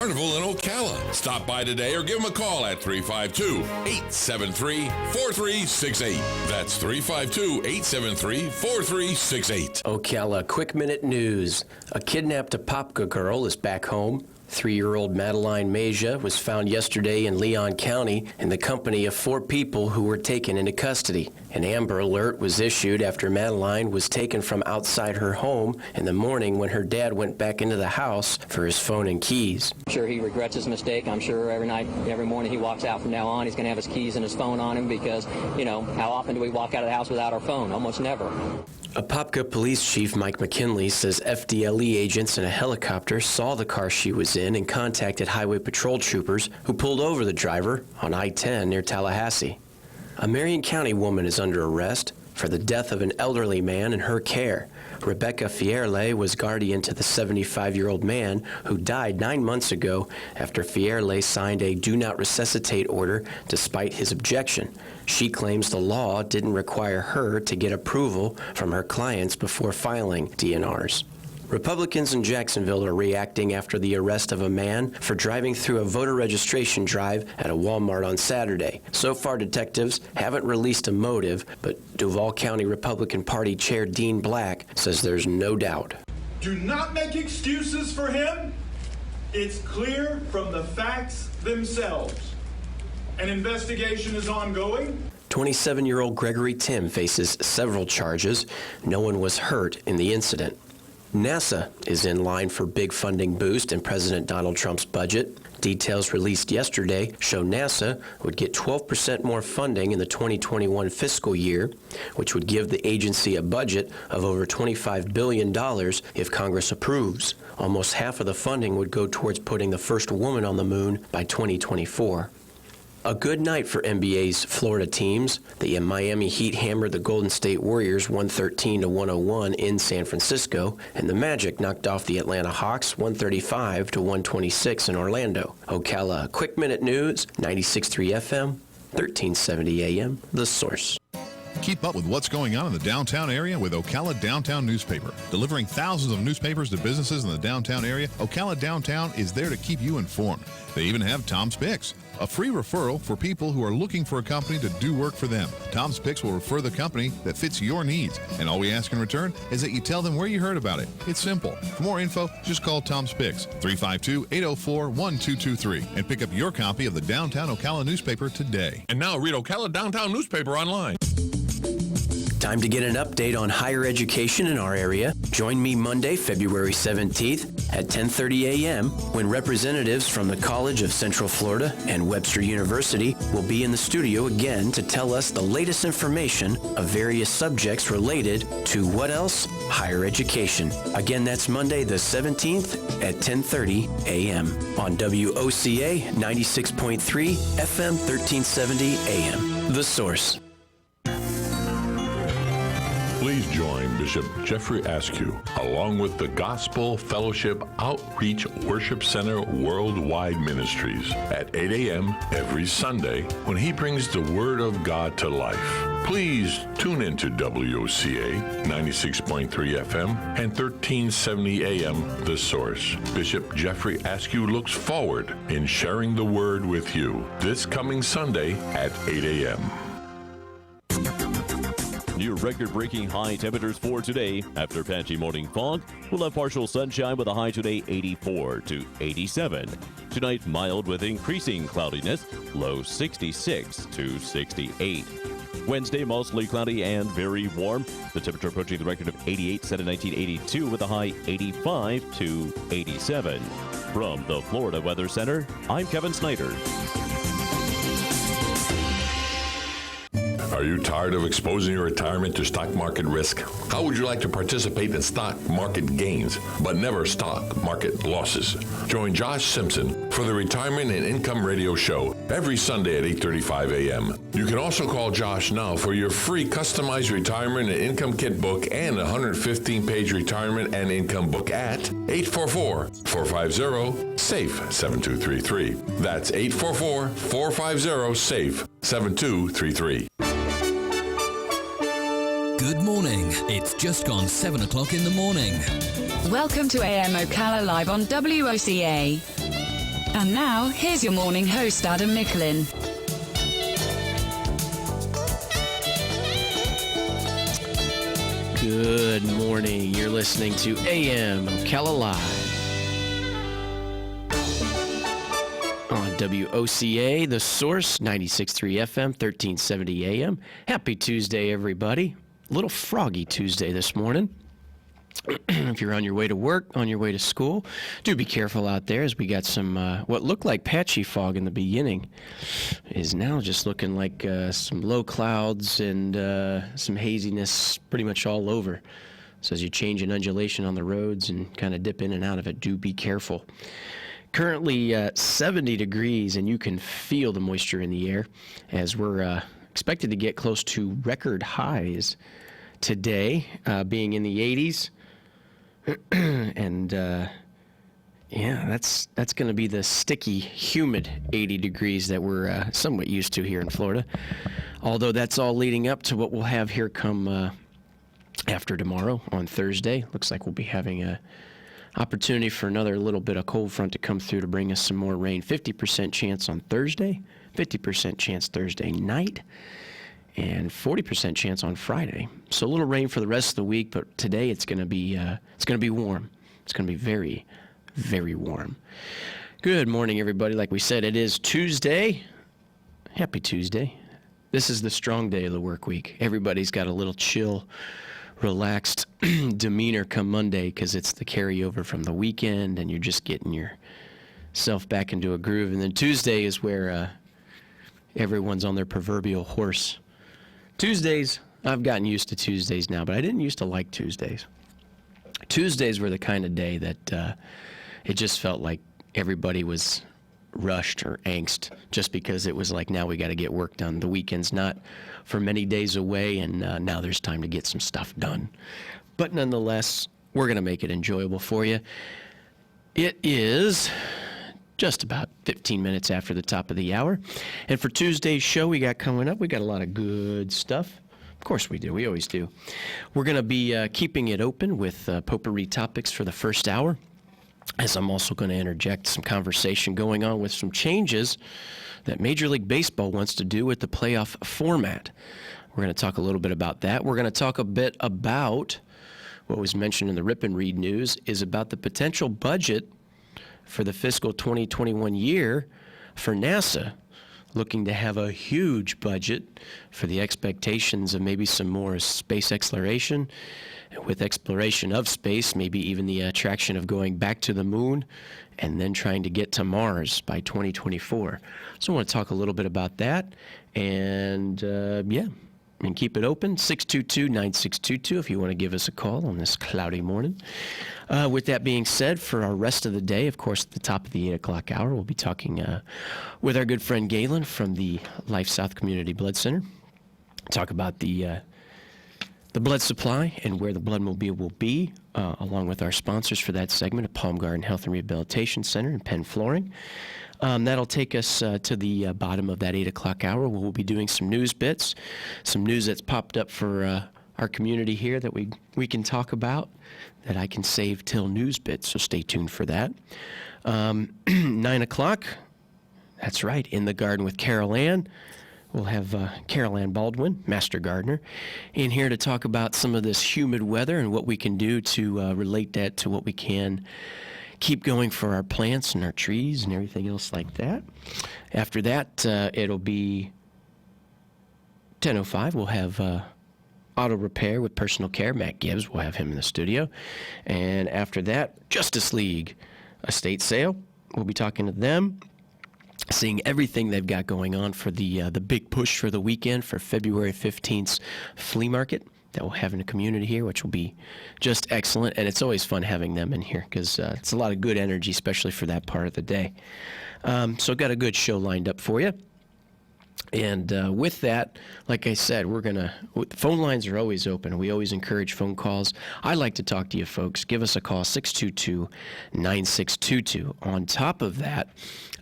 Carnival in Ocala. Stop by today or give them a call at 352-873-4368. That's 352-873-4368. Ocala Quick Minute News. A kidnapped Apopka girl is back home. 3-year-old Madeline Masia was found yesterday in Leon County in the company of 4 people who were taken into custody. An Amber Alert was issued after Madeline was taken from outside her home in the morning when her dad went back into the house for his phone and keys. I'm sure he regrets his mistake. I'm sure every night, every morning he walks out from now on, he's going to have his keys and his phone on him because, you know, how often do we walk out of the house without our phone? Almost never. Apopka Police Chief Mike McKinley says FDLE agents in a helicopter saw the car she was in and contacted Highway Patrol troopers who pulled over the driver on I-10 near Tallahassee. A Marion County woman is under arrest for the death of an elderly man in her care. Rebecca Fierle was guardian to the 75-year-old man who died 9 months ago after Fierle signed a do not resuscitate order despite his objection. She claims the law didn't require her to get approval from her clients before filing DNRs. Republicans in Jacksonville are reacting after the arrest of a man for driving through a voter registration drive at a Walmart on Saturday. So far, detectives haven't released a motive, but Duval County Republican Party Chair Dean Black says there's no doubt. Do not make excuses for him. It's clear from the facts themselves. An investigation is ongoing. 27-year-old Gregory Tim faces several charges. No one was hurt in the incident. NASA is in line for big funding boost in President Donald Trump's budget. Details released yesterday show NASA would get 12% more funding in the 2021 fiscal year, which would give the agency a budget of over $25 billion if Congress approves. Almost half of the funding would go towards putting the first woman on the moon by 2024. A good night for NBA's Florida teams. The Miami Heat hammered the Golden State Warriors 113-101 in San Francisco, and the Magic knocked off the Atlanta Hawks 135-126 in Orlando. Ocala Quick Minute News, 96.3 FM, 1370 AM, The Source. Keep up with what's going on in the downtown area with Ocala Downtown Newspaper. Delivering thousands of newspapers to businesses in the downtown area, Ocala Downtown is there to keep you informed. They even have Tom's Picks, a free referral for people who are looking for a company to do work for them. Tom's Picks will refer the company that fits your needs, and all we ask in return is that you tell them where you heard about it. It's simple. For more info, just call Tom's Picks, 352-804-1223, and pick up your copy of the Downtown Ocala newspaper today. And now read Ocala Downtown Newspaper online. Time to get an update on higher education in our area. Join me Monday, February 17th at 10:30 a.m. when representatives from the College of Central Florida and Webster University will be in the studio again to tell us the latest information of various subjects related to what else? Higher education. Again, that's Monday the 17th at 10:30 a.m. on WOCA 96.3 FM 1370 AM. The Source. Please join Bishop Jeffrey Askew, along with the Gospel Fellowship Outreach Worship Center Worldwide Ministries at 8 a.m. every Sunday when he brings the Word of God to life. Please tune into WOCA 96.3 FM and 1370 AM The Source. Bishop Jeffrey Askew looks forward in sharing the Word with you this coming Sunday at 8 a.m. New record-breaking high temperatures for today. After patchy morning fog, we'll have partial sunshine with a high today 84 to 87. Tonight, mild with increasing cloudiness, low 66 to 68. Wednesday, mostly cloudy and very warm. The temperature approaching the record of 88 set in 1982 with a high 85 to 87. From the Florida Weather Center, I'm Kevin Snyder. Are you tired of exposing your retirement to stock market risk? How would you like to participate in stock market gains, but never stock market losses? Join Josh Simpson for the Retirement and Income Radio Show every Sunday at 8:35 a.m. You can also call Josh now for your free customized retirement and income kit book and 115-page retirement and income book at 844-450-SAFE-7233. That's 844-450-SAFE-7233. Good morning. It's just gone 7 o'clock in the morning. Welcome to AM Ocala Live on WOCA. And now, here's your morning host, Adam Micklin. Good morning. You're listening to AM Ocala Live on WOCA, The Source, 96.3 FM, 1370 AM. Happy Tuesday, everybody. A little froggy Tuesday this morning. If you're on your way to work, on your way to school, do be careful out there, as we got some, what looked like patchy fog in the beginning is now just looking like some low clouds and some haziness pretty much all over. So as you change an undulation on the roads and kind of dip in and out of it, do be careful. Currently 70 degrees, and you can feel the moisture in the air as we're expected to get close to record highs today, being in the 80s. And yeah, that's going to be the sticky, humid 80 degrees that we're somewhat used to here in Florida. Although that's all leading up to what we'll have here come after tomorrow on Thursday. Looks like we'll be having a opportunity for another little bit of cold front to come through to bring us some more rain. 50% chance on Thursday, 50% chance Thursday night, and 40% chance on Friday. So a little rain for the rest of the week, but today it's going to be warm. It's going to be very, very warm. Good morning, everybody. Like we said, it is Tuesday. Happy Tuesday. This is the strong day of the work week. Everybody's got a little chill, relaxed demeanor come Monday because it's the carryover from the weekend, and you're just getting yourself back into a groove. And then Tuesday is where everyone's on their proverbial horse. Tuesdays, I've gotten used to Tuesdays now, but I didn't used to like Tuesdays. Tuesdays were the kind of day that it just felt like everybody was rushed or angst just because it was like, now we got to get work done. The weekend's not for many days away, and now there's time to get some stuff done. But nonetheless, we're going to make it enjoyable for you. It is just about 15 minutes after the top of the hour. And for Tuesday's show we got coming up, we got a lot of good stuff. Of course we do. We always do. We're going to be keeping it open with potpourri topics for the first hour, as I'm also going to interject some conversation going on with some changes that Major League Baseball wants to do with the playoff format. We're going to talk a little bit about that. We're going to talk a bit about what was mentioned in the Rip and Read news is about the potential budget for the fiscal 2021 year for NASA, looking to have a huge budget for the expectations of maybe some more space exploration. And with exploration of space, maybe even the attraction of going back to the moon and then trying to get to Mars by 2024. So I want to talk a little bit about that. And and keep it open, 622-9622 if you want to give us a call on this cloudy morning. With that being said, for our rest of the day, of course, at the top of the 8 o'clock hour, we'll be talking with our good friend Galen from the Life South Community Blood Center. Talk about the blood supply and where the Bloodmobile will be, along with our sponsors for that segment at Palm Garden Health and Rehabilitation Center and Penn Flooring. That'll take us to the bottom of that 8 o'clock hour, where we'll be doing some news bits, some news that's popped up for our community here that we can talk about, that I can save till news bits, so stay tuned for that. 9 o'clock, that's right, In the Garden with Carol Ann. We'll have Carol Ann Baldwin, Master Gardener, in here to talk about some of this humid weather and what we can do to relate that to what we can keep going for our plants and our trees and everything else like that. After that, it'll be 10:05. We'll have auto repair with personal care. Matt Gibbs, we'll have him in the studio. And after that, Justice League estate sale. We'll be talking to them, seeing everything they've got going on for the big push for the weekend for February 15th's flea market that we'll have in the community here, which will be just excellent. And it's always fun having them in here because it's a lot of good energy, especially for that part of the day. So got a good show lined up for you. And with that, like I said, phone lines are always open. We always encourage phone calls. I like to talk to you folks. Give us a call, 622-9622. On top of that,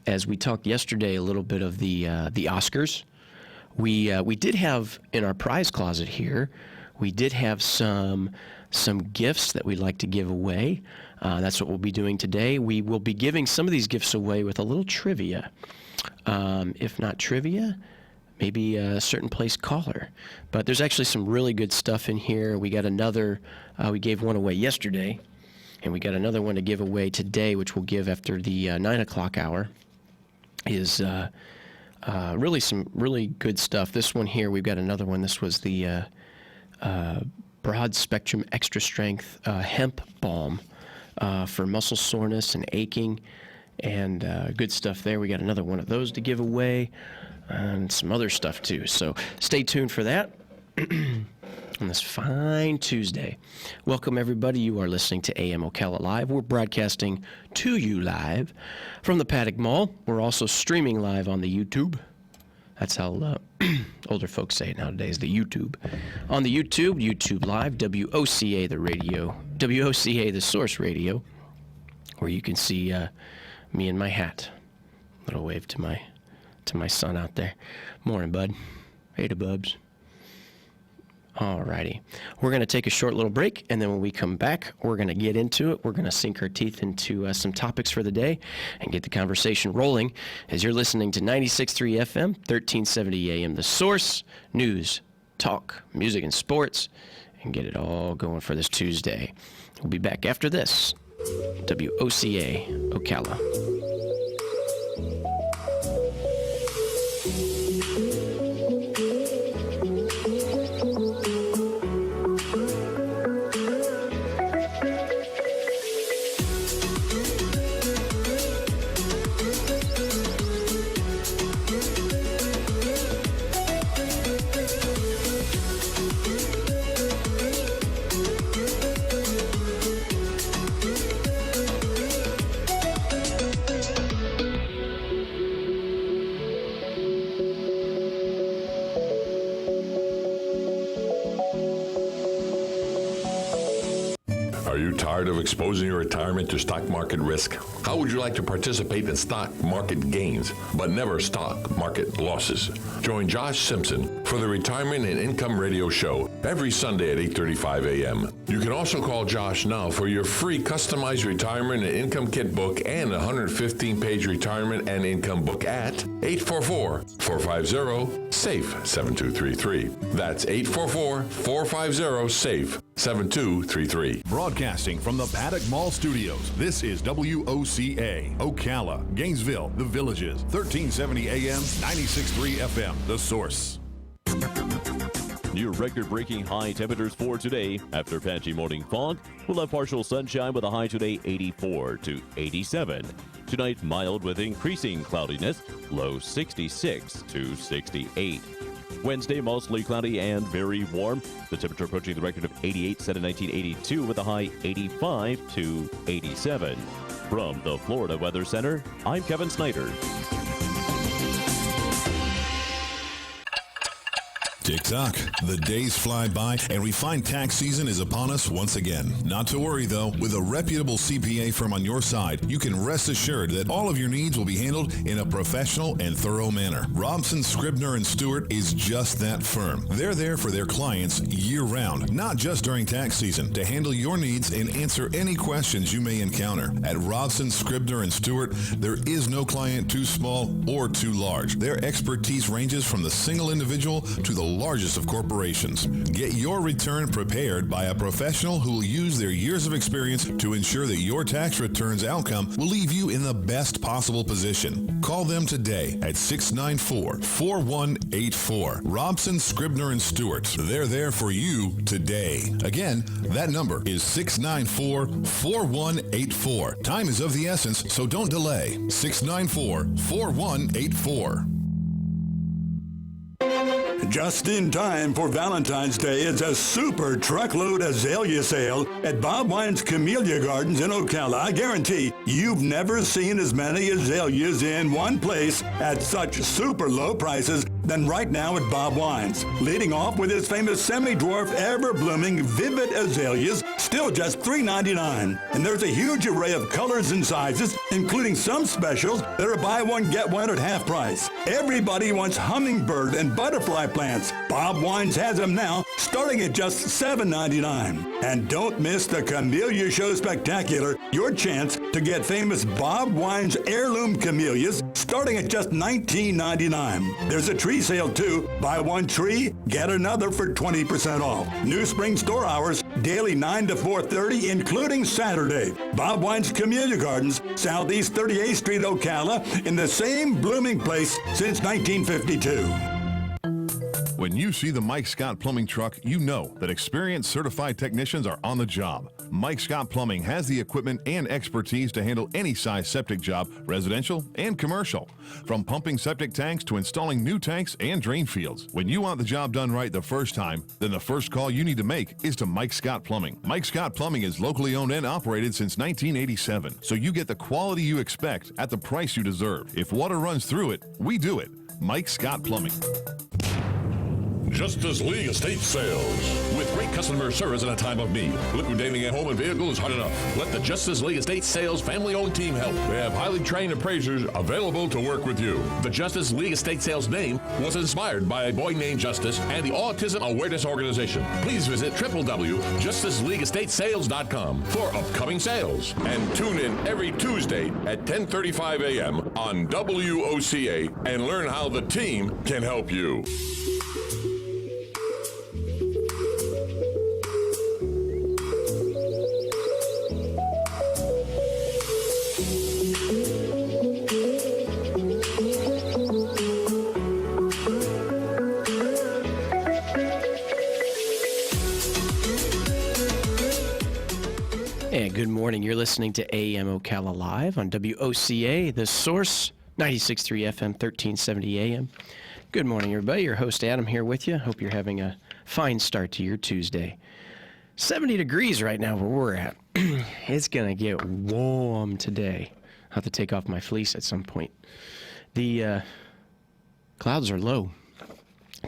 as we talked yesterday a little bit of the Oscars, we did have in our prize closet here, we did have some gifts that we'd like to give away. That's what we'll be doing today. We will be giving some of these gifts away with a little trivia. If not trivia, maybe a certain place caller. But there's actually some really good stuff in here. We got another, we gave one away yesterday, and we got another one to give away today, which we'll give after the 9 o'clock hour, is really some really good stuff. This one here, we've got another one. This was the broad spectrum extra strength hemp balm for muscle soreness and aching, and good stuff there. We got another one of those to give away, and some other stuff too. So stay tuned for that on this fine Tuesday. Welcome everybody. You are listening to AM Ocala Live. We're broadcasting to you live from the Paddock Mall. We're also streaming live on the YouTube. That's how older folks say it nowadays, the YouTube. On the YouTube Live, WOCA the radio, WOCA the Source Radio, where you can see me in my hat. Little wave to my son out there. Morning, bud. Hey to Bubs. Alrighty. We're going to take a short little break, and then when we come back, we're going to get into it. We're going to sink our teeth into some topics for the day and get the conversation rolling as you're listening to 96.3 FM, 1370 AM, The Source, news, talk, music, and sports, and get it all going for this Tuesday. We'll be back after this. WOCA, Ocala. Are you tired of exposing your retirement to stock market risk? How would you like to participate in stock market gains, but never stock market losses? Join Josh Simpson for the Retirement and Income Radio Show every Sunday at 8:35 a.m. You can also call Josh now for your free customized retirement and income kit book and 115-page retirement and income book at 844-450-SAFE-7233. That's 844-450-SAFE 7233. Broadcasting from the Paddock Mall Studios, this is WOCA, Ocala, Gainesville, The Villages, 1370 AM, 96.3 FM, The Source. Near record-breaking high temperatures for today. After patchy morning fog, we'll have partial sunshine with a high today 84 to 87. Tonight, mild with increasing cloudiness, low 66 to 68. Wednesday, mostly cloudy and very warm. The temperature approaching the record of 88 set in 1982 with a high 85 to 87. From the Florida Weather Center, I'm Kevin Snyder. Tick-tock. The days fly by, and we find tax season is upon us once again. Not to worry, though. With a reputable CPA firm on your side, you can rest assured that all of your needs will be handled in a professional and thorough manner. Robson, Scribner, and Stewart is just that firm. They're there for their clients year-round, not just during tax season, to handle your needs and answer any questions you may encounter. At Robson, Scribner, and Stewart, there is no client too small or too large. Their expertise ranges from the single individual to the largest of corporations. Get your return prepared by a professional who will use their years of experience to ensure that your tax return's outcome will leave you in the best possible position. Call them today at 694-4184. Robson, Scribner, and Stewart. They're there for you today. Again, that number is 694-4184. Time is of the essence, so don't delay. 694-4184. Just in time for Valentine's Day is a super truckload azalea sale at Bob Wine's Camellia Gardens in Ocala. I guarantee you've never seen as many azaleas in one place at such super low prices than right now at Bob Wine's. Leading off with his famous semi-dwarf, ever-blooming, vivid azaleas, still just $3.99. And there's a huge array of colors and sizes, including some specials that are buy one, get one at half price. Everybody wants hummingbird and butterfly plants. Bob Wine's has them now, starting at just $7.99. And don't miss the Camellia Show Spectacular, your chance to get famous Bob Wine's heirloom camellias, starting at just $19.99. There's a tree sale too. Buy one tree, get another for 20% off. New spring store hours, daily 9 to 4:30, including Saturday. Bob Wine's Camellia Gardens, Southeast 38th Street, Ocala, in the same blooming place since 1952. When you see the Mike Scott Plumbing truck, you know that experienced certified technicians are on the job. Mike Scott Plumbing has the equipment and expertise to handle any size septic job, residential and commercial. From pumping septic tanks to installing new tanks and drain fields. When you want the job done right the first time, then the first call you need to make is to Mike Scott Plumbing. Mike Scott Plumbing is locally owned and operated since 1987, so you get the quality you expect at the price you deserve. If water runs through it, we do it. Mike Scott Plumbing. Justice League Estate Sales. With great customer service in a time of need, liquidating a home and vehicle is hard enough. Let the Justice League Estate Sales family-owned team help. They have highly trained appraisers available to work with you. The Justice League Estate Sales name was inspired by a boy named Justice and the Autism Awareness Organization. Please visit www.justiceleagueestatesales.com for upcoming sales. And tune in every Tuesday at 10:35 a.m. on WOCA and learn how the team can help you. Good morning. You're listening to AM Ocala Live on WOCA, The Source, 96.3 FM, 1370 AM. Good morning, everybody. Your host, Adam, here with you. Hope you're having a fine start to your Tuesday. 70 degrees right now where we're at. It's going to get warm today. I'll have to take off my fleece at some point. The clouds are low.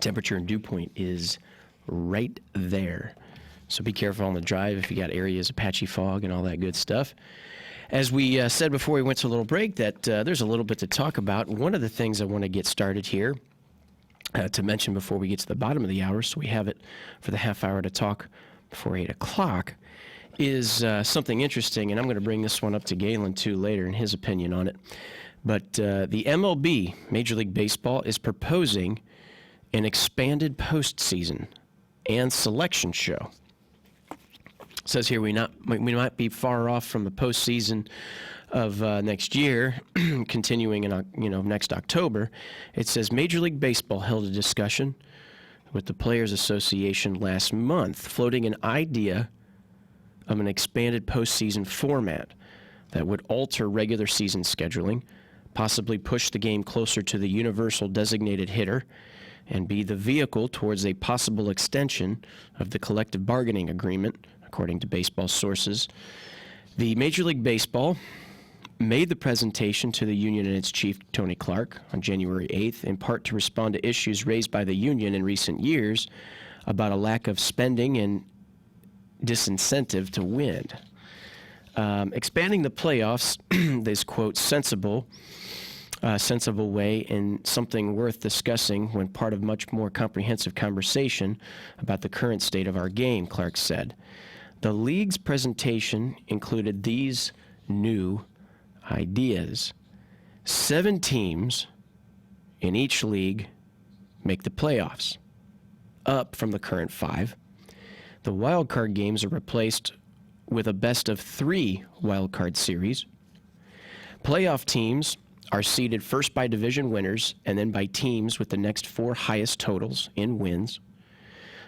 Temperature and dew point is right there. So be careful on the drive if you got areas of patchy fog and all that good stuff. As we said before we went to a little break, that there's a little bit to talk about. One of the things I want to get started here to mention before we get to the bottom of the hour, so we have it for the half hour to talk before 8 o'clock, is something interesting, and I'm going to bring this one up to Galen, too, later in his opinion on it. But the MLB, Major League Baseball, is proposing an expanded postseason and selection show. It says here we might be far off from the postseason of next year, continuing in next October. It says Major League Baseball held a discussion with the Players Association last month, floating an idea of an expanded postseason format that would alter regular season scheduling, possibly push the game closer to the universal designated hitter, and be the vehicle towards a possible extension of the collective bargaining agreement, according to baseball sources. The Major League Baseball made the presentation to the union and its chief, Tony Clark, on January 8th, in part to respond to issues raised by the union in recent years about a lack of spending and disincentive to win. Expanding the playoffs is, quote, sensible way and something worth discussing when part of much more comprehensive conversation about the current state of our game, Clark said. The league's presentation included these new ideas. 7 teams in each league make the playoffs, up from the current 5. The wild card games are replaced with a best-of-3 wild card series. Playoff teams are seeded first by division winners and then by teams with the next 4 highest totals in wins.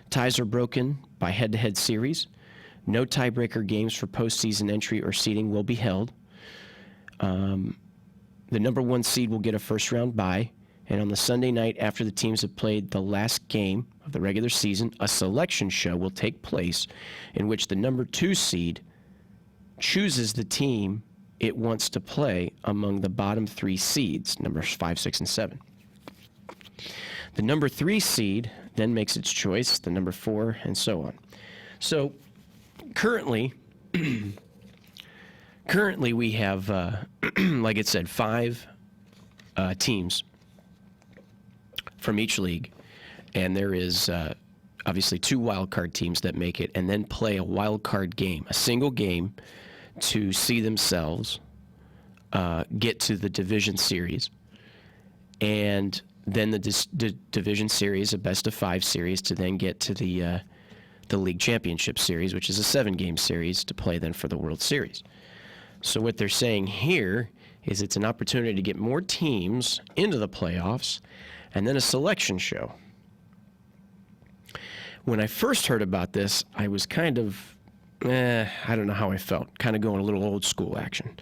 Ties are broken by head-to-head series. No tiebreaker games for postseason entry or seeding will be held. The number 1 seed will get a first-round bye, and on the Sunday night after the teams have played the last game of the regular season, a selection show will take place in which the number 2 seed chooses the team it wants to play among the bottom 3 seeds, numbers 5, 6, and 7. The number 3 seed then makes its choice, the number 4, and so on. So currently we have, like it said, 5 teams from each league, and there is obviously 2 wild card teams that make it and then play a wild card game, a single game, to see themselves get to the division series, and then the division series, a best-of-5 series, to then get to the league championship series, which is a 7-game series to play then for the World Series. So what they're saying here is it's an opportunity to get more teams into the playoffs and then a selection show. When I first heard about this, I was kind of, I don't know how I felt, kind of going a little old school action,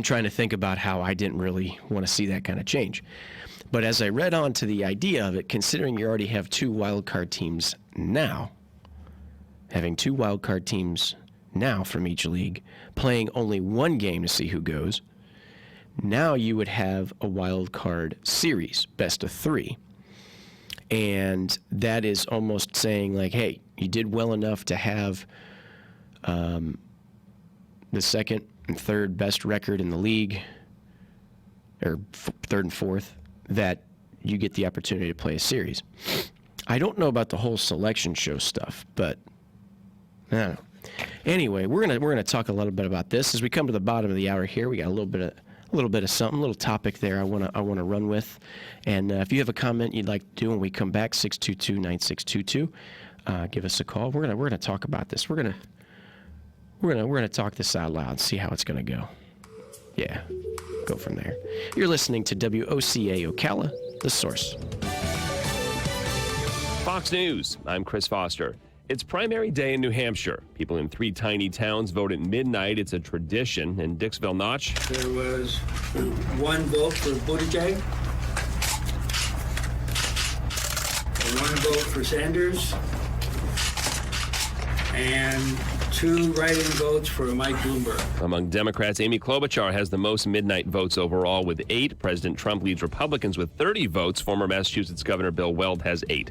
trying to think about how I didn't really want to see that kind of change. But as I read on to the idea of it, considering you already have 2 wild card teams now, having 2 wild card teams now from each league, playing only 1 game to see who goes, now you would have a wild card series, best of 3. And that is almost saying, like, hey, you did well enough to have the 2nd and 3rd best record in the league, or 3rd and 4th, that you get the opportunity to play a series. I don't know about the whole selection show stuff, but I don't know. Anyway, we're gonna talk a little bit about this as we come to the bottom of the hour here. We got a little bit of something, a little topic there I wanna run with. And if you have a comment you'd like to do when we come back, 622-9622, give us a call. We're gonna talk about this. We're gonna talk this out loud and see how it's gonna go. Yeah, go from there. You're listening to WOCA Ocala, The Source. Fox News, I'm Chris Foster. It's primary day in New Hampshire. People in 3 tiny towns vote at midnight. It's a tradition. In Dixville Notch, there was 1 vote for Buttigieg, 1 vote for Sanders, and 2 write-in votes for Mike Bloomberg. Among Democrats, Amy Klobuchar has the most midnight votes overall with 8. President Trump leads Republicans with 30 votes. Former Massachusetts Governor Bill Weld has 8.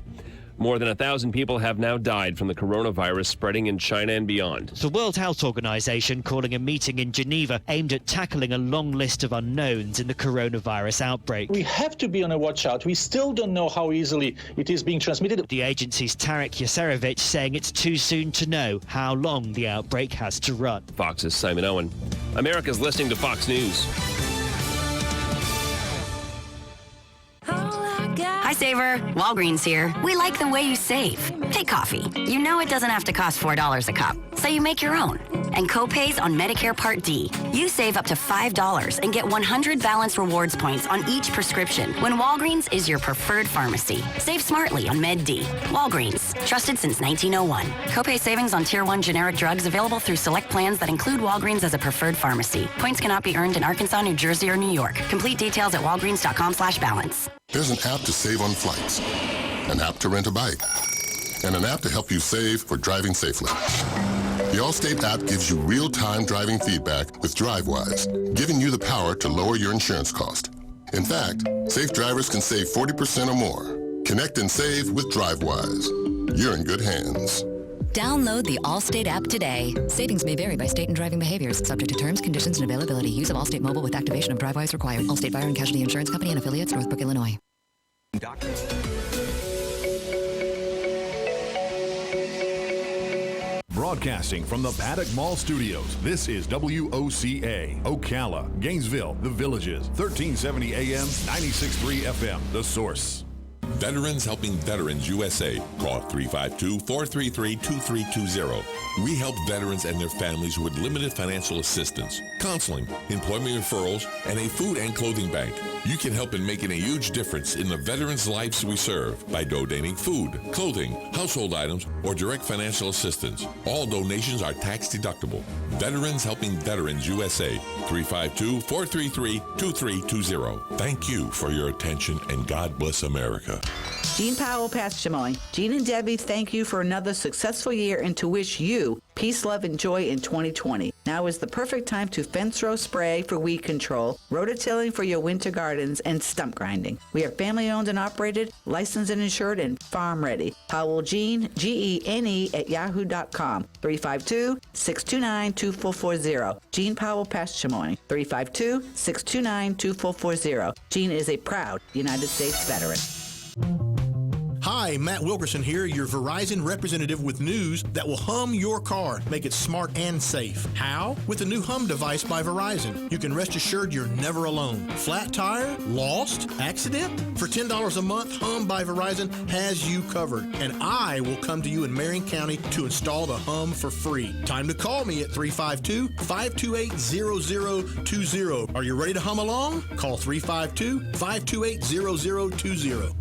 More than 1,000 people have now died from the coronavirus spreading in China and beyond. The World Health Organization calling a meeting in Geneva aimed at tackling a long list of unknowns in the coronavirus outbreak. We have to be on a watch out. We still don't know how easily it is being transmitted. The agency's Tarek Yaserovich saying it's too soon to know how long the outbreak has to run. Fox's Simon Owen. America's listening to Fox News. Hi, Saver. Walgreens here. We like the way you save. Take coffee. You know it doesn't have to cost $4 a cup, so you make your own. And co-pays on Medicare Part D. You save up to $5 and get 100 Balance Rewards points on each prescription when Walgreens is your preferred pharmacy. Save smartly on Med D. Walgreens. Trusted since 1901. Copay savings on Tier 1 generic drugs available through select plans that include Walgreens as a preferred pharmacy. Points cannot be earned in Arkansas, New Jersey, or New York. Complete details at walgreens.com/balance. There's an app to save on flights, an app to rent a bike, and an app to help you save for driving safely. The Allstate app gives you real-time driving feedback with DriveWise, giving you the power to lower your insurance cost. In fact, safe drivers can save 40% or more. Connect and save with DriveWise. You're in good hands. Download the Allstate app today. Savings may vary by state and driving behaviors. Subject to terms, conditions, and availability. Use of Allstate Mobile with activation of DriveWise required. Allstate Fire and Casualty Insurance Company and affiliates, Northbrook, Illinois. Broadcasting from the Paddock Mall Studios, this is WOCA, Ocala, Gainesville, The Villages, 1370 AM, 96.3 FM, The Source. Veterans Helping Veterans USA. Call 352-433-2320. We help veterans and their families with limited financial assistance, counseling, employment referrals, and a food and clothing bank. You can help in making a huge difference in the veterans' lives we serve by donating food, clothing, household items, or direct financial assistance. All donations are tax deductible. Veterans Helping Veterans USA. 352-433-2320. Thank you for your attention, and God bless America. America. Jean Powell, Past Chamoy. Jean and Debbie thank you for another successful year and to wish you peace, love, and joy in 2020. Now is the perfect time to fence row spray for weed control, rototilling for your winter gardens, and stump grinding. We are family owned and operated, licensed and insured, and farm ready. Powell Jean, Gene at yahoo.com. 352-629-2440. Jean Powell, Past Chamoy. 352-629-2440. Jean is a proud United States veteran. Hi, Matt Wilkerson here, your Verizon representative with news that will hum your car, make it smart and safe. How? With the new Hum device by Verizon. You can rest assured you're never alone. Flat tire? Lost? Accident? For $10 a month, Hum by Verizon has you covered. And I will come to you in Marion County to install the Hum for free. Time to call me at 352-528-0020. Are you ready to hum along? Call 352-528-0020.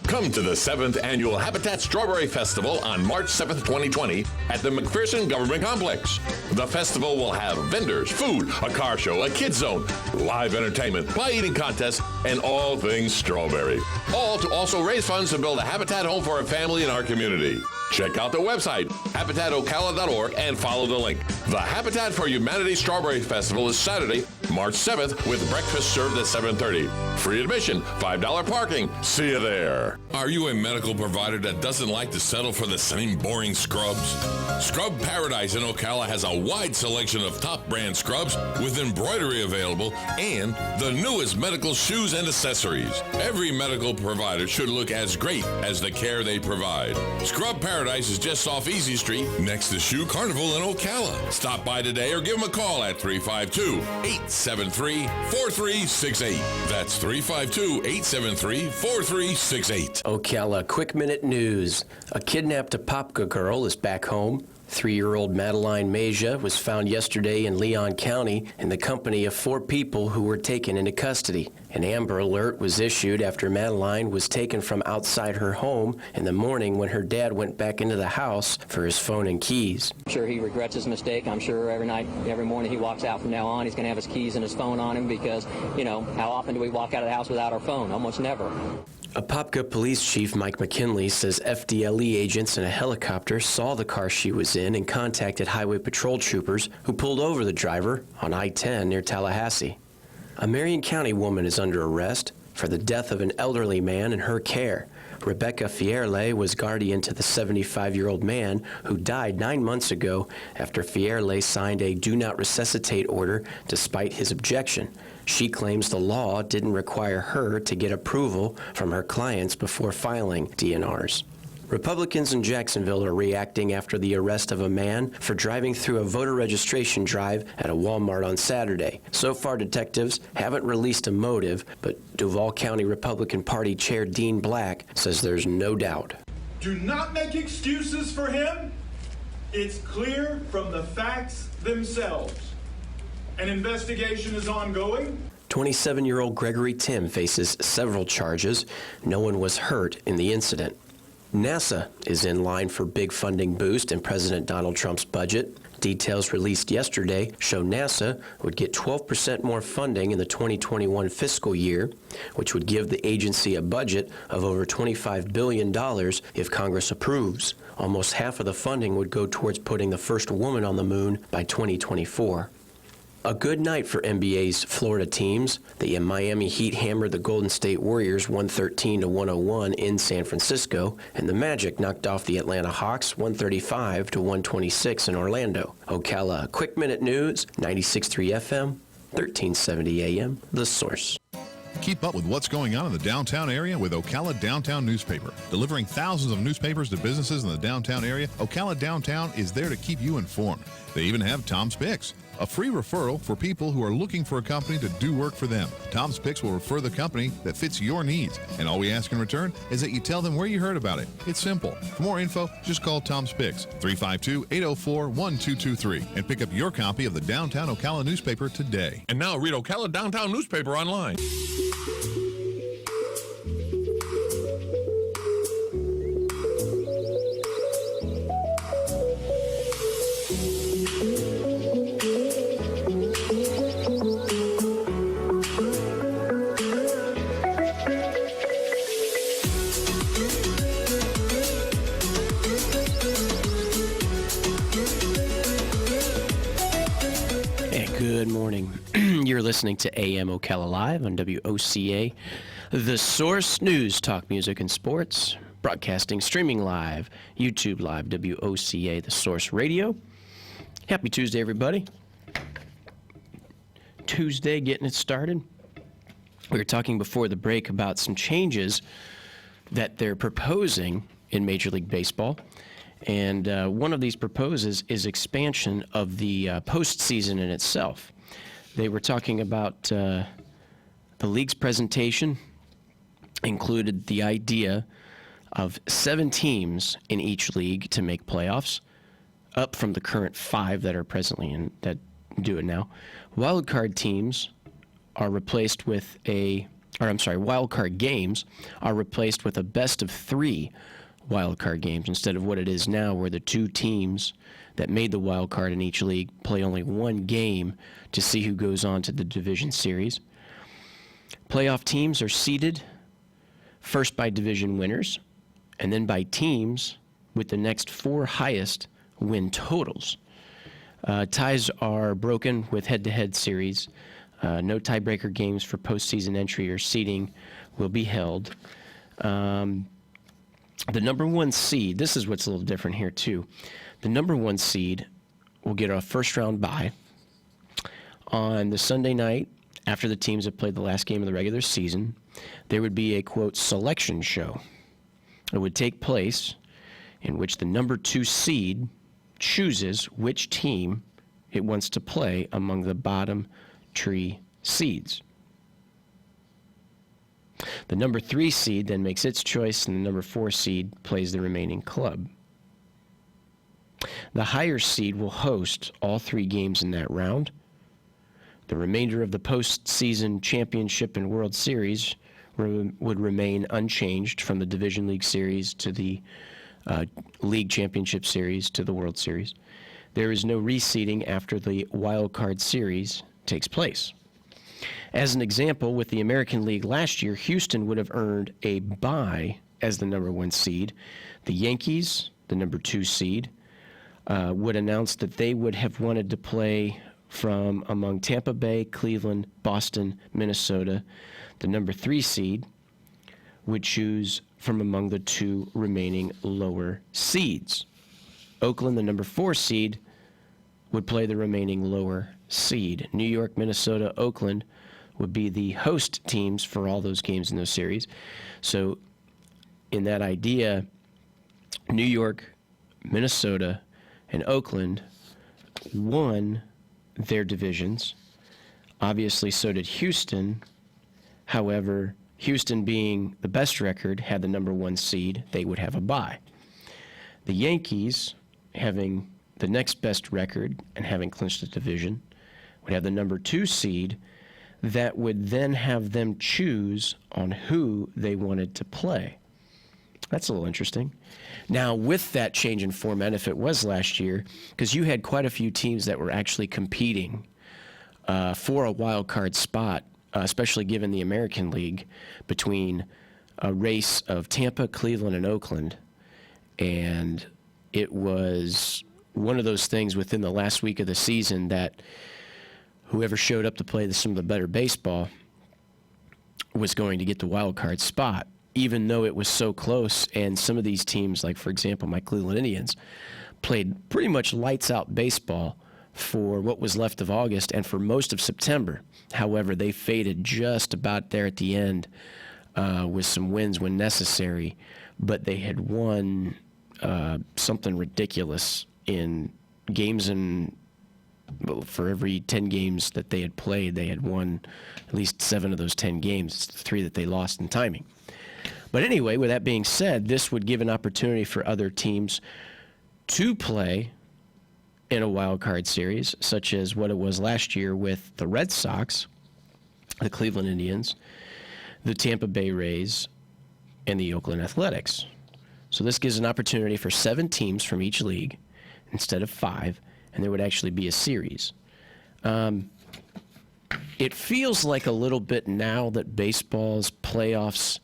Come to the 7th Annual Habitat Strawberry Festival on March 7th, 2020 at the McPherson Government Complex. The festival will have vendors, food, a car show, a kids zone, live entertainment, pie eating contests, and all things strawberry. All to also raise funds to build a habitat home for a family in our community. Check out the website, habitatocala.org, and follow the link. The Habitat for Humanity Strawberry Festival is Saturday, March 7th, with breakfast served at 7:30. Free admission, $5 parking. See you there. Are you a medical provider that doesn't like to settle for the same boring scrubs? Scrub Paradise in Ocala has a wide selection of top brand scrubs with embroidery available and the newest medical shoes and accessories. Every medical provider should look as great as the care they provide. Scrub Paradise is just off Easy Street next to Shoe Carnival in Ocala. Stop by today or give them a call at 352-873-4368. That's 352-873-4368. Ocala Quick Minute News. A kidnapped Apopka girl is back home. 3-year-old Madeline Masia was found yesterday in Leon County in the company of 4 people who were taken into custody. An Amber Alert was issued after Madeline was taken from outside her home in the morning when her dad went back into the house for his phone and keys. I'm sure he regrets his mistake. I'm sure every night, every morning he walks out from now on, he's going to have his keys and his phone on him because, you know, how often do we walk out of the house without our phone? Almost never. Apopka Police Chief Mike McKinley says FDLE agents in a helicopter saw the car she was in and contacted highway patrol troopers who pulled over the driver on I-10 near Tallahassee. A Marion County woman is under arrest for the death of an elderly man in her care. Rebecca Fierle was guardian to the 75-year-old man who died 9 months ago after Fierle signed a do not resuscitate order despite his objection. She claims the law didn't require her to get approval from her clients before filing DNRs. Republicans in Jacksonville are reacting after the arrest of a man for driving through a voter registration drive at a Walmart on Saturday. So far, detectives haven't released a motive, but Duval County Republican Party Chair Dean Black says there's no doubt. Do not make excuses for him. It's clear from the facts themselves. An investigation is ongoing. 27-year-old Gregory Tim faces several charges. No one was hurt in the incident. NASA is in line for big funding boost in President Donald Trump's budget. Details released yesterday show NASA would get 12% more funding in the 2021 fiscal year, which would give the agency a budget of over $25 billion if Congress approves. Almost half of the funding would go towards putting the first woman on the moon by 2024. A good night for NBA's Florida teams. The Miami Heat hammered the Golden State Warriors 113-101 in San Francisco, and the Magic knocked off the Atlanta Hawks 135-126 in Orlando. Ocala Quick Minute News, 96.3 FM, 1370 AM, The Source. Keep up with what's going on in the downtown area with Ocala Downtown Newspaper. Delivering thousands of newspapers to businesses in the downtown area, Ocala Downtown is there to keep you informed. They even have Tom's Picks, a free referral for people who are looking for a company to do work for them. Tom's Picks will refer the company that fits your needs, and all we ask in return is that you tell them where you heard about it. It's simple. For more info, just call Tom's Picks, 352-804-1223, and pick up your copy of the Downtown Ocala newspaper today. And now read Ocala Downtown newspaper online. listening to AM Ocala Live on WOCA, The Source News, Talk, Music, and Sports. Broadcasting, streaming live, YouTube Live, WOCA, The Source Radio. Happy Tuesday, everybody. Tuesday, getting it started. We were talking before the break about some changes that they're proposing in Major League Baseball. And one of these proposes is expansion of the postseason in itself. They were talking about the league's presentation included the idea of 7 teams in each league to make playoffs, up from the current 5 that are presently in that do it now. Wild card teams are replaced with wild card games are replaced with a best of 3 wild card games instead of what it is now, where the 2 teams that made the wild card in each league play only 1 game to see who goes on to the division series. Playoff teams are seeded first by division winners and then by teams with the next 4 highest win totals. Ties are broken with head-to-head series. No tiebreaker games for postseason entry or seeding will be held. The number 1 seed, this is what's a little different here too. The number 1 seed will get a first-round bye on the Sunday night after the teams have played the last game of the regular season. There would be a, quote, selection show. It would take place in which the number 2 seed chooses which team it wants to play among the bottom 3 seeds. The number 3 seed then makes its choice, and the number 4 seed plays the remaining club. The higher seed will host all 3 games in that round. The remainder of the postseason championship and World Series would remain unchanged from the Division League Series to the League Championship Series to the World Series. There is no reseeding after the Wild Card Series takes place. As an example, with the American League last year, Houston would have earned a bye as the number 1 seed. The Yankees, the number 2 seed, would announce that they would have wanted to play from among Tampa Bay, Cleveland, Boston, Minnesota. The number 3 seed would choose from among the 2 remaining lower seeds. Oakland, the number 4 seed, would play the remaining lower seed. New York, Minnesota, Oakland would be the host teams for all those games in those series. So in that idea, New York, Minnesota, and Oakland won their divisions. Obviously, so did Houston. However, Houston being the best record had the number 1 seed, they would have a bye. The Yankees, having the next best record and having clinched the division, would have the number 2 seed that would then have them choose on who they wanted to play. That's a little interesting. Now, with that change in format, if it was last year, because you had quite a few teams that were actually competing for a wild card spot, especially given the American League, between a race of Tampa, Cleveland, and Oakland. And it was one of those things within the last week of the season that whoever showed up to play some of the better baseball was going to get the wild card spot, even though it was so close. And some of these teams, like, for example, my Cleveland Indians, played pretty much lights-out baseball for what was left of August and for most of September. However, they faded just about there at the end with some wins when necessary, but they had won something ridiculous in games, and for every 10 games that they had played, they had won at least 7 of those 10 games. It's the 3 that they lost in timing. But anyway, with that being said, this would give an opportunity for other teams to play in a wild card series, such as what it was last year with the Red Sox, the Cleveland Indians, the Tampa Bay Rays, and the Oakland Athletics. So this gives an opportunity for 7 teams from each league instead of 5, and there would actually be a series. It feels like a little bit now that baseball's playoffs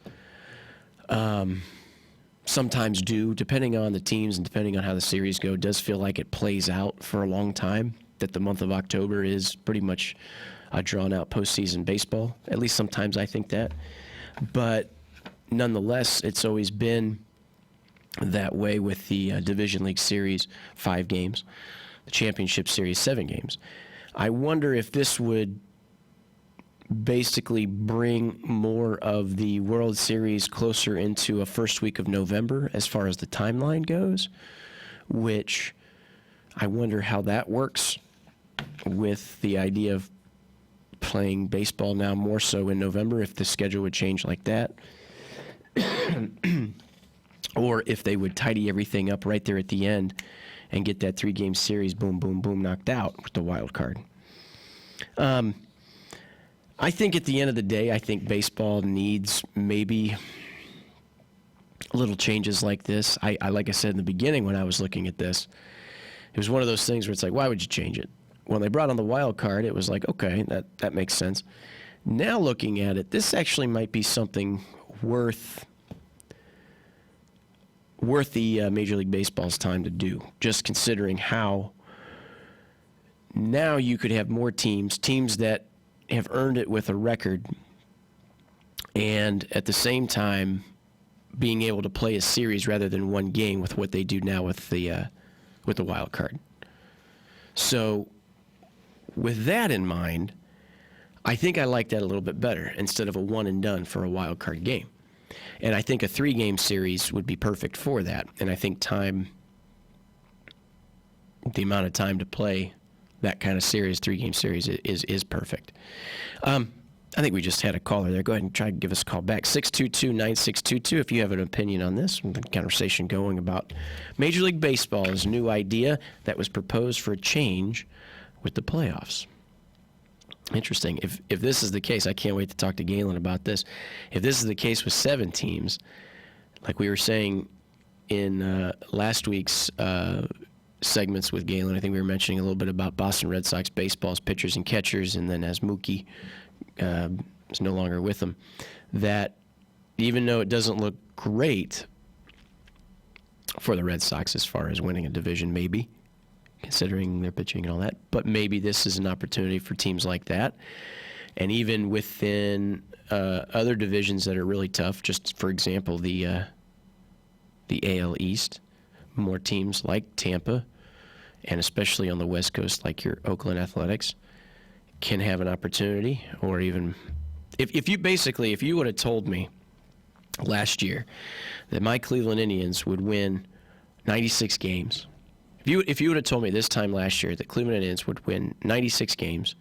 sometimes do, depending on the teams and depending on how the series go, does feel like it plays out for a long time, that the month of October is pretty much a drawn-out postseason baseball. At least sometimes I think that. But nonetheless, it's always been that way with the Division League Series, 5 games, the Championship Series, 7 games. I wonder if this would basically bring more of the World Series closer into a first week of November as far as the timeline goes, which I wonder how that works with the idea of playing baseball now more so in November, if the schedule would change like that. Or if they would tidy everything up right there at the end and get that 3-game series, boom, boom, boom, knocked out with the wild card. I think at the end of the day, I think baseball needs maybe little changes like this. I like I said in the beginning when I was looking at this, it was one of those things where it's like, why would you change it? When they brought on the wild card, it was like, okay, that makes sense. Now looking at it, this actually might be something worth the Major League Baseball's time to do, just considering how now you could have more teams that have earned it with a record, and at the same time being able to play a series rather than one game with what they do now with the wild card. So with that in mind, I think I like that a little bit better instead of a one and done for a wild card game. And I think a 3-game series would be perfect for that. And I think the amount of time to play that kind of series, 3-game series, is perfect. I think we just had a caller there. Go ahead and try to give us a call back. 622-9622 if you have an opinion on this. The conversation going about Major League Baseball's new idea that was proposed for a change with the playoffs. Interesting. If this is the case, I can't wait to talk to Galen about this. If this is the case with 7 teams, like we were saying in last week's segments with Galen, I think we were mentioning a little bit about Boston Red Sox baseball's pitchers and catchers, and then as Mookie is no longer with them, that even though it doesn't look great for the Red Sox as far as winning a division, maybe, considering their pitching and all that, but maybe this is an opportunity for teams like that. And even within other divisions that are really tough, just for example, the AL East, more teams like Tampa, and especially on the West Coast like your Oakland Athletics, can have an opportunity. Or even if you would have told me last year that my Cleveland Indians would win 96 games, if you would have told me this time last year that Cleveland Indians would win 96 games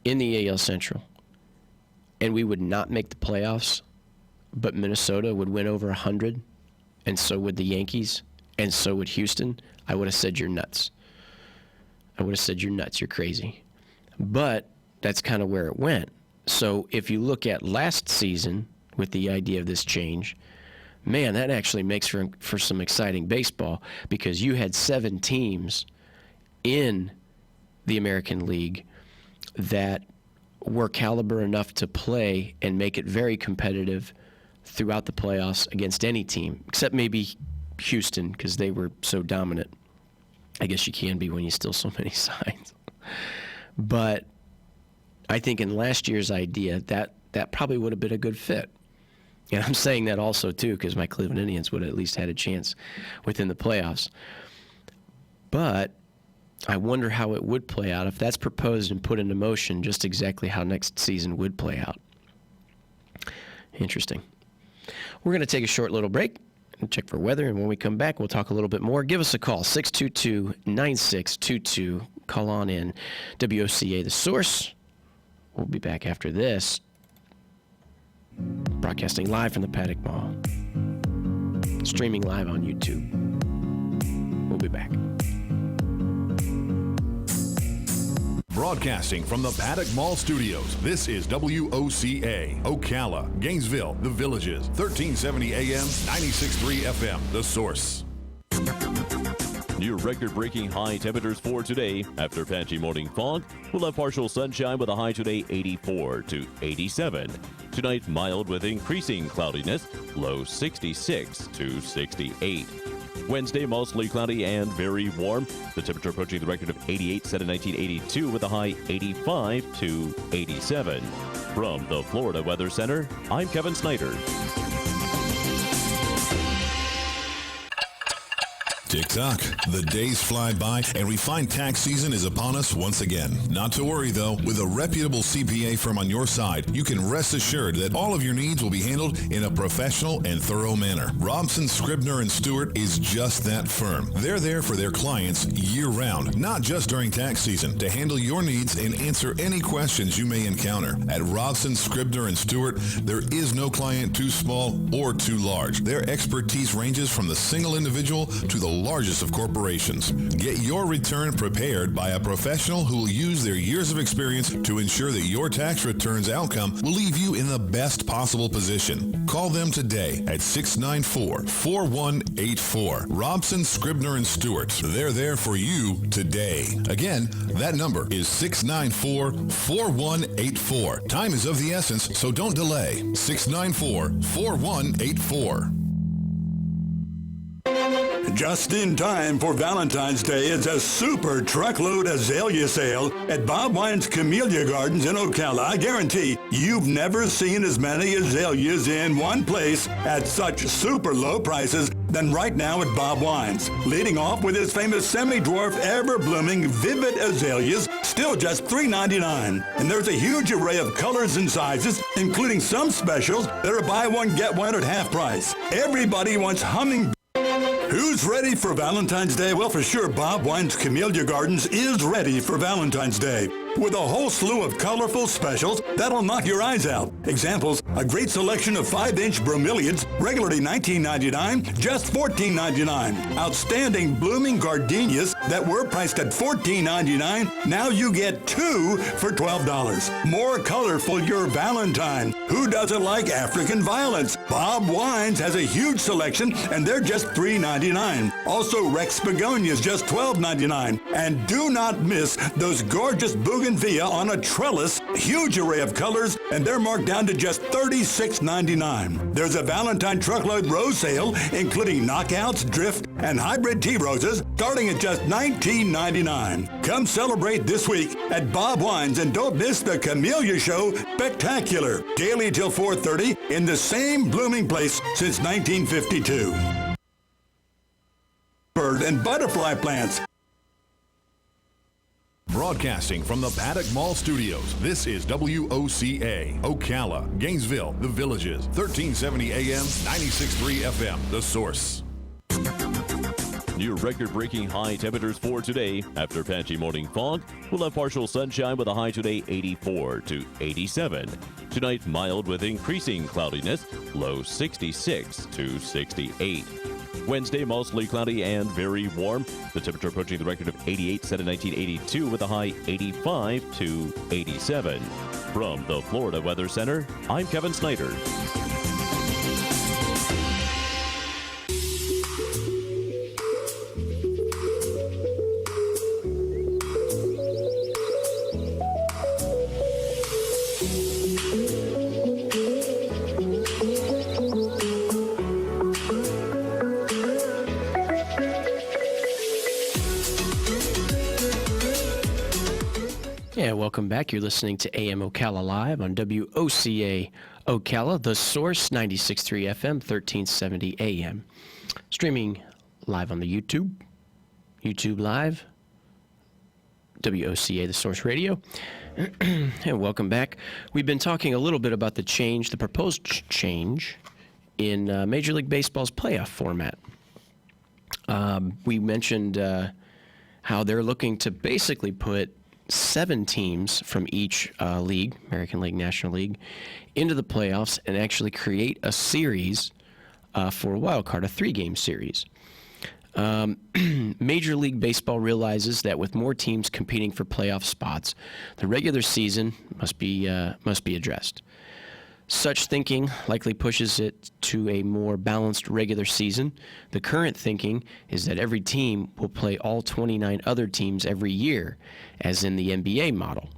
in the AL Central and we would not make the playoffs, but Minnesota would win over 100, and so would the Yankees, and so would Houston, I would have said you're nuts. I would have said you're nuts, you're crazy. But that's kind of where it went. So if you look at last season with the idea of this change, man, that actually makes for some exciting baseball, because you had 7 teams in the American League that were caliber enough to play and make it very competitive throughout the playoffs against any team, except maybe Houston, because they were so dominant. I guess you can be when you steal so many signs. But I think in last year's idea, that probably would have been a good fit. And I'm saying that also, too, because my Cleveland Indians would have at least had a chance within the playoffs. But I wonder how it would play out if that's proposed and put into motion, just exactly how next season would play out. Interesting. We're going to take a short little break and check for weather, and when we come back, we'll talk a little bit more. Give us a call, 622-9622. Call on in. WOCA, The Source. We'll be back after this. Broadcasting live from the Paddock Mall. Streaming live on YouTube. We'll be back. Broadcasting from the Paddock Mall Studios, this is WOCA, Ocala, Gainesville, The Villages, 1370 AM, 96.3 FM, The Source. Near record-breaking high temperatures for today. After patchy morning fog, we'll have partial sunshine with a high today 84 to 87. Tonight, mild with increasing cloudiness, low 66 to 68. Wednesday, mostly cloudy and very warm. The temperature approaching the record of 88 set in 1982 with a high 85 to 87. From the Florida Weather Center, I'm Kevin Snyder. Tick-tock. The days fly by, and we find tax season is upon us once again. Not to worry, though. With a reputable CPA firm on your side, you can rest assured that all of your needs will be handled in a professional and thorough manner. Robson, Scribner & Stewart is just that firm. They're there for their clients year-round, not just during tax season, to handle your needs and answer any questions you may encounter. At Robson, Scribner & Stewart, there is no client too small or too large. Their expertise ranges from the single individual to the largest of corporations. Get your return prepared by a professional who will use their years of experience to ensure that your tax return's outcome will leave you in the best possible position. Call them today at 694-4184. Robson, Scribner & Stewart. They're there for you today. Again, that number is 694-4184. Time is of the essence, so don't delay. 694-4184. Just in time for Valentine's Day is a super truckload azalea sale at Bob Wine's Camellia Gardens in Ocala. I guarantee you've never seen as many azaleas in one place at such super low prices than right now at Bob Wine's. Leading off with his famous semi-dwarf, ever-blooming, vivid azaleas, still just $3.99. And there's a huge array of colors and sizes, including some specials that are buy one, get one at half price. Everybody wants hummingbird. Who's ready for Valentine's Day? Well, for sure, Bob Wine's Camellia Gardens is ready for Valentine's Day with a whole slew of colorful specials that'll knock your eyes out. Examples, a great selection of 5-inch bromeliads, regularly $19.99, just $14.99. Outstanding blooming gardenias that were priced at $14.99, now you get 2 for $12. More colorful your Valentine. Who doesn't like African violets? Bob Wine's has a huge selection, and they're just $3.99. Also, Rex begonias, just $12.99. And do not miss those gorgeous bougainvillea on a trellis, huge array of colors, and they're marked down to just $36.99. There's a Valentine truckload rose sale, including knockouts, drift, and hybrid tea roses, starting at just $19.99. Come celebrate this week at Bob Wine's, and don't miss the Camellia Show Spectacular, daily till 4:30 in the same blooming place since 1952. Bird and butterfly plants. Broadcasting from the Paddock Mall Studios, this is WOCA, Ocala, Gainesville, The Villages, 1370 AM, 96.3 FM, The Source. Near record-breaking high temperatures for today. After patchy morning fog, we'll have partial sunshine with a high today 84 to 87. Tonight, mild with increasing cloudiness, low 66 to 68. Wednesday, mostly cloudy and very warm. The temperature approaching the record of 88 set in 1982 with a high 85 to 87. From the Florida Weather Center, I'm Kevin Snyder. Yeah, welcome back. You're listening to AM Ocala Live on WOCA Ocala, The Source, 96.3 FM, 1370 AM. Streaming live on the YouTube Live, WOCA, The Source Radio. And welcome back. We've been talking a little bit about the proposed change in Major League Baseball's playoff format. We mentioned how they're looking to basically put 7 teams from each league, American League, National League, into the playoffs and actually create a series for a wild card, a 3-game series. Major League Baseball realizes that with more teams competing for playoff spots, the regular season must be addressed. Such thinking likely pushes it to a more balanced regular season. The current thinking is that every team will play all 29 other teams every year, as in the NBA model.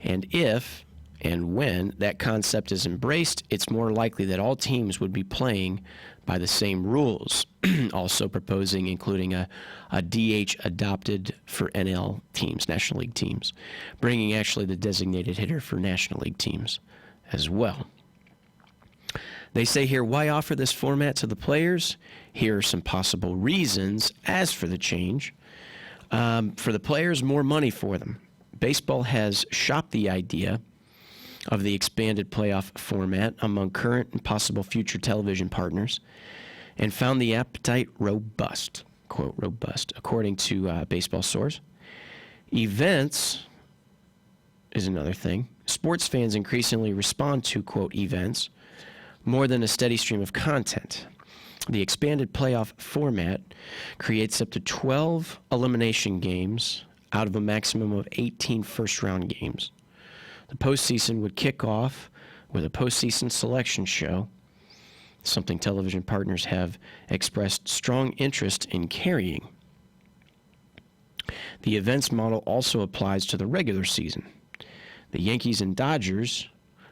And if And when that concept is embraced, it's more likely that all teams would be playing by the same rules. Also proposing including a DH adopted for NL teams, National League teams, bringing actually the designated hitter for National League teams as well. They say here, why offer this format to the players? Here are some possible reasons. As for the change, for the players, more money for them. Baseball has shopped the idea of the expanded playoff format among current and possible future television partners and found the appetite robust, quote, robust, according to Baseball Source. Events is another thing. Sports fans increasingly respond to, quote, events more than a steady stream of content. The expanded playoff format creates up to 12 elimination games out of a maximum of 18 first-round games. The postseason would kick off with a postseason selection show, something television partners have expressed strong interest in carrying. The events model also applies to the regular season. The Yankees and Dodgers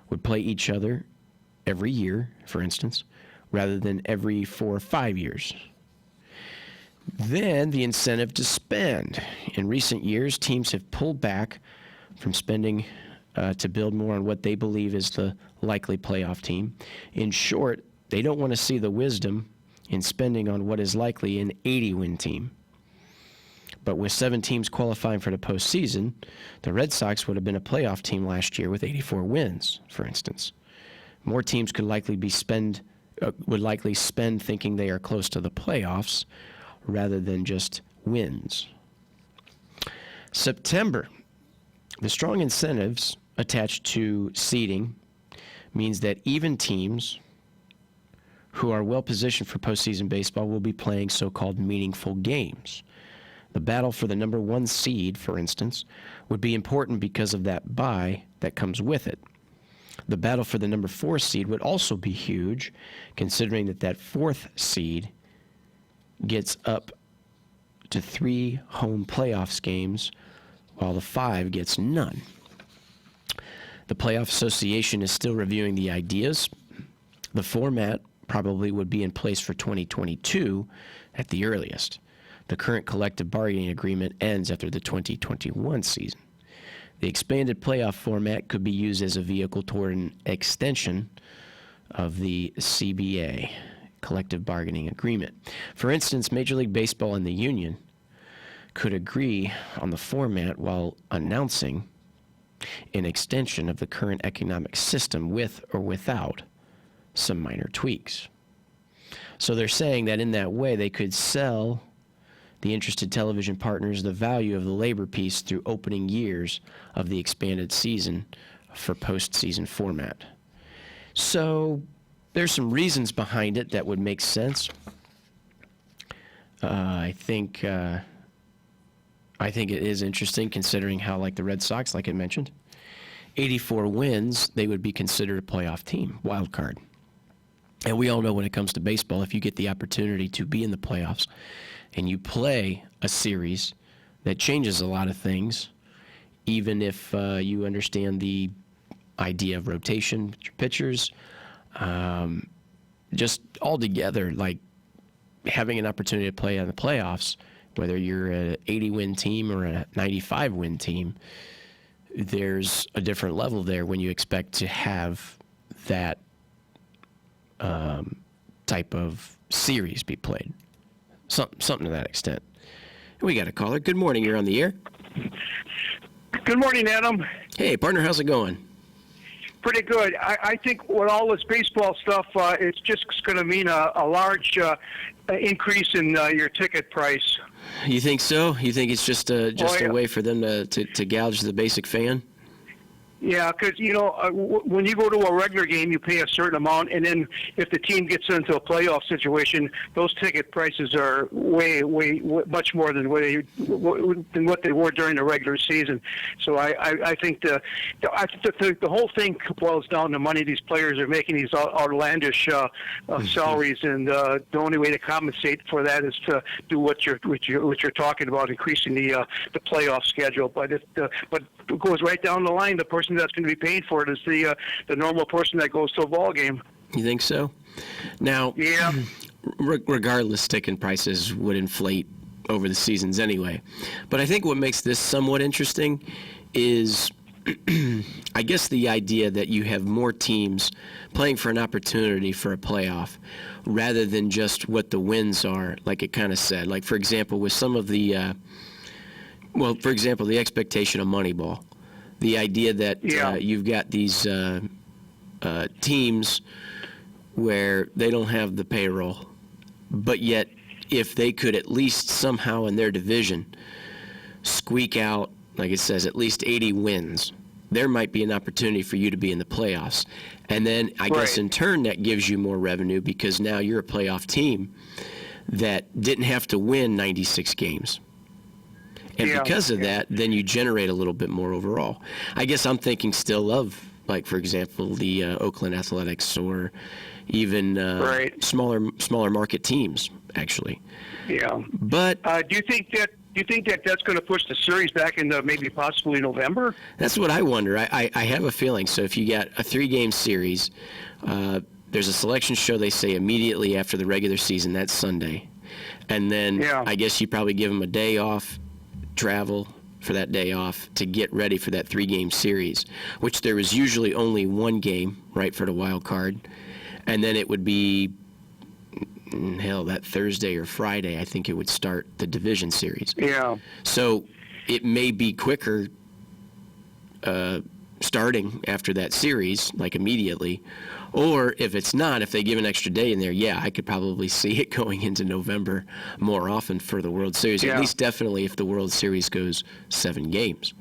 would play each other every year, for instance, rather than every 4 or 5 years. Then the incentive to spend. In recent years, teams have pulled back from spending to build more on what they believe is the likely playoff team. In short, they don't want to see the wisdom in spending on what is likely an 80-win team. But with 7 teams qualifying for the postseason, the Red Sox would have been a playoff team last year with 84 wins, for instance. More teams would likely spend thinking they are close to the playoffs rather than just wins. September. The strong incentives attached to seeding means that even teams who are well positioned for postseason baseball will be playing so-called meaningful games. The battle for the number 1 seed, for instance, would be important because of that bye that comes with it. The battle for the number 4 seed would also be huge, considering that 4th seed gets up to 3 home playoffs games, while the 5 gets none. The Playoff Association is still reviewing the ideas. The format probably would be in place for 2022 at the earliest. The current collective bargaining agreement ends after the 2021 season. The expanded playoff format could be used as a vehicle toward an extension of the CBA, collective bargaining agreement. For instance, Major League Baseball and the union could agree on the format while announcing an extension of the current economic system with or without some minor tweaks. So they're saying that in that way they could sell the interested television partners the value of the labor piece through opening years of the expanded season for postseason format. So there's some reasons behind it that would make sense. I think it is interesting considering how, like the Red Sox, like I mentioned, 84 wins, they would be considered a playoff team, wild card. And we all know when it comes to baseball, if you get the opportunity to be in the playoffs and you play a series that changes a lot of things, even if you understand the idea of rotation with your pitchers, just altogether, like having an opportunity to play in the playoffs, whether you're an 80-win team or a 95-win team, there's a different level there when you expect to have that type of series be played. Something to that extent. We got a caller. Good morning. You're on the air. Good morning, Adam. Hey, partner. How's it going? Pretty good. I think with all this baseball stuff, it's just going to mean a large increase in your ticket price. You think so? You think it's just a way for them to gouge the basic fan? Yeah, because, when you go to a regular game, you pay a certain amount, and then if the team gets into a playoff situation, those ticket prices are way much more than what they were during the regular season. So I think the whole thing boils down to money. These players are making these outlandish salaries, and the only way to compensate for that is to do what you're talking about, increasing the playoff schedule. But it goes right down the line. The person person that's going to be paying for it is the normal person that goes to a ball game. You think so? Now, yeah. Regardless, ticket prices would inflate over the seasons anyway. But I think what makes this somewhat interesting is, I guess, the idea that you have more teams playing for an opportunity for a playoff rather than just what the wins are, like it kind of said. Like, for example, with some of the, for example, the expectation of Moneyball, the idea that you've got these teams where they don't have the payroll, but yet if they could at least somehow in their division squeak out, like it says, at least 80 wins, there might be an opportunity for you to be in the playoffs. And then I guess in turn that gives you more revenue because now you're a playoff team that didn't have to win 96 games. And because of that, then you generate a little bit more overall. I guess I'm thinking still of, like, for example, the Oakland Athletics or even smaller market teams, actually. Yeah. But do you think that that's going to push the series back into maybe possibly November? That's what I wonder. I have a feeling. So if you got a 3-game series, there's a selection show, they say, immediately after the regular season. That's Sunday. And then I guess you probably give them a day off, travel for that day off to get ready for that 3-game series, which there was usually only one game, right, for the wild card. And then it would be, that Thursday or Friday, I think it would start the division series. Yeah. So it may be quicker starting after that series, like immediately. Or if it's not, if they give an extra day in there, I could probably see it going into November more often for the World Series. At least definitely if the World Series goes 7 games.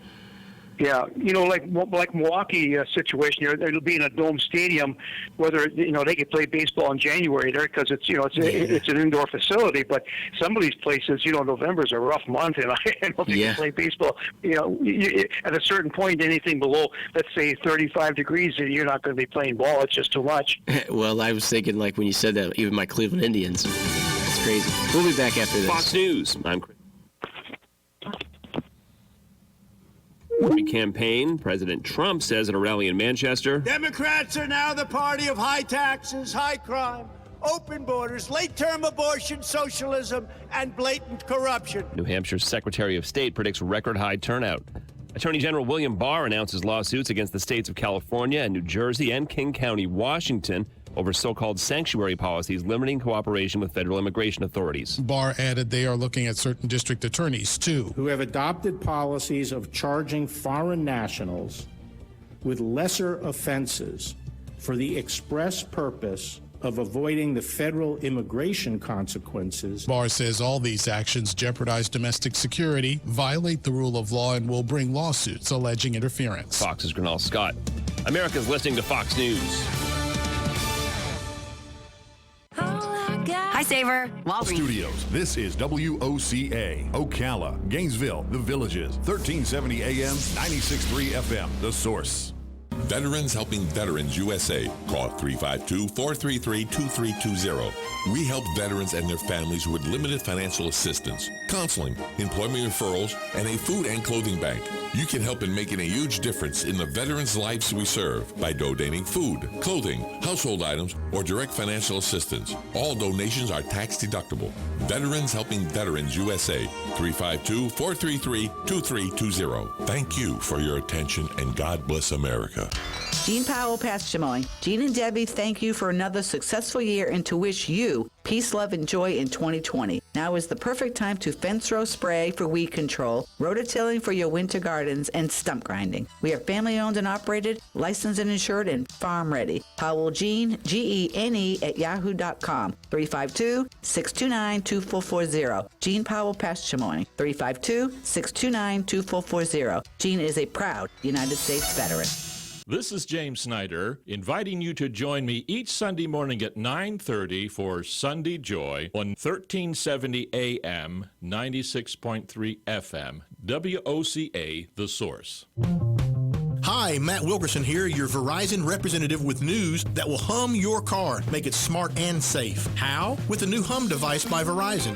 Yeah, like Milwaukee situation here, it'll be in a dome stadium. Whether they could play baseball in January there because it's it's an indoor facility. But some of these places, November's a rough month, and I don't think you can play baseball. At a certain point, anything below, let's say 35 degrees, you're not going to be playing ball. It's just too much. Well, I was thinking, like when you said that, even my Cleveland Indians. It's crazy. We'll be back after this. Fox News. I'm Chris. Campaign, President Trump says at a rally in Manchester, Democrats are now the party of high taxes, high crime, open borders, late-term abortion, socialism, and blatant corruption. New Hampshire's Secretary of State predicts record high turnout. Attorney General William Barr announces lawsuits against the states of California and New Jersey and King County, Washington, over so-called sanctuary policies limiting cooperation with federal immigration authorities. Barr added they are looking at certain district attorneys, too, who have adopted policies of charging foreign nationals with lesser offenses for the express purpose of avoiding the federal immigration consequences. Barr says all these actions jeopardize domestic security, violate the rule of law, and will bring lawsuits alleging interference. Fox's Gernal Scott. America's listening to Fox News. Hi, Saver. Walgreens. Studios. This is WOCA, Ocala, Gainesville, The Villages, 1370 AM, 96.3 FM, The Source. Veterans Helping Veterans USA. Call 352-433-2320. We help veterans and their families with limited financial assistance, counseling, employment referrals, and a food and clothing bank. You can help in making a huge difference in the veterans' lives we serve by donating food, clothing, household items, or direct financial assistance. All donations are tax deductible. Veterans Helping Veterans USA. 352-433-2320. Thank you for your attention, and God bless America. Gene Powell, Past Chamoy. Gene and Debbie thank you for another successful year and to wish you peace, love, and joy in 2020. Now is the perfect time to fence row spray for weed control, rototilling for your winter gardens, and stump grinding. We are family owned and operated, licensed and insured, and farm ready. Powell Gene, Gene at yahoo.com. 352-629-2440. Gene Powell, Past Chamoy. 352-629-2440. Gene is a proud United States veteran. This is James Snyder, inviting you to join me each Sunday morning at 9:30 for Sunday Joy on 1370 AM, 96.3 FM, WOCA, The Source. Hi, Matt Wilkerson here, your Verizon representative with news that will hum your car, make it smart and safe. How? With the new Hum device by Verizon.